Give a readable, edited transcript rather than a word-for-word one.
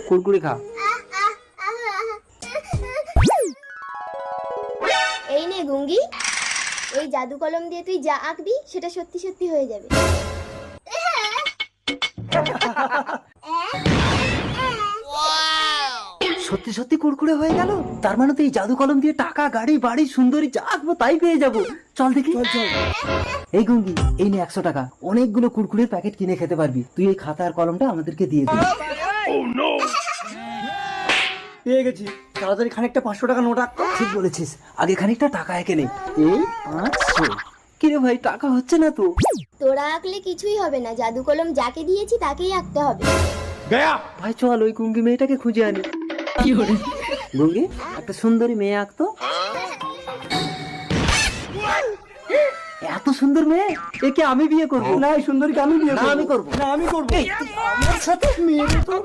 কুরকুরে খা। এই নে গুঙ্গি, এই জাদু কলম দিয়ে তুই যা আঁকবি সেটা সত্যি সত্যি হয়ে যাবে। সত্যি সত্যি কুরকুরে হয়ে গেল। তার মানে তো এই জাদু কলম দিয়ে টাকা, গাড়ি, বাড়ি, সুন্দরী যা আঁকবো তাই পেয়ে যাবো। চল দেখি। চল। এই গুঙ্গি, এই নে 100 টাকা, অনেকগুলো কুরকুরের প্যাকেট কিনে খেতে পারবি। তুই এই খাতা আর কলমটা আমাদেরকে দিয়ে দিবি। পেয়ে গেছি, তাড়াতাড়ি খানিকটা 500 টাকা নোট আঁক। ঠিক বলেছিস, আগে খানিকটা টাকা এঁকে নে। এই 500। কিরে ভাই, টাকা হচ্ছে না তো? তোরা আঁকলে কিছুই হবে না, জাদু কলম যাকে দিয়েছি তাকেই আঁকতে হবে। ভাই চল ওই গুঙ্গি মেয়েটাকে খুঁজে আনি। গুঙ্গি, একটা সুন্দরী মেয়ে আঁকতো। এত সুন্দর মেয়ে, একে আমি বিয়ে করবো। না, এই সুন্দরীকে আমি বিয়ে না, করবো। আমি করবো। না, আমি করবো। এই, তুই আমার সাথে? মেয়ে তো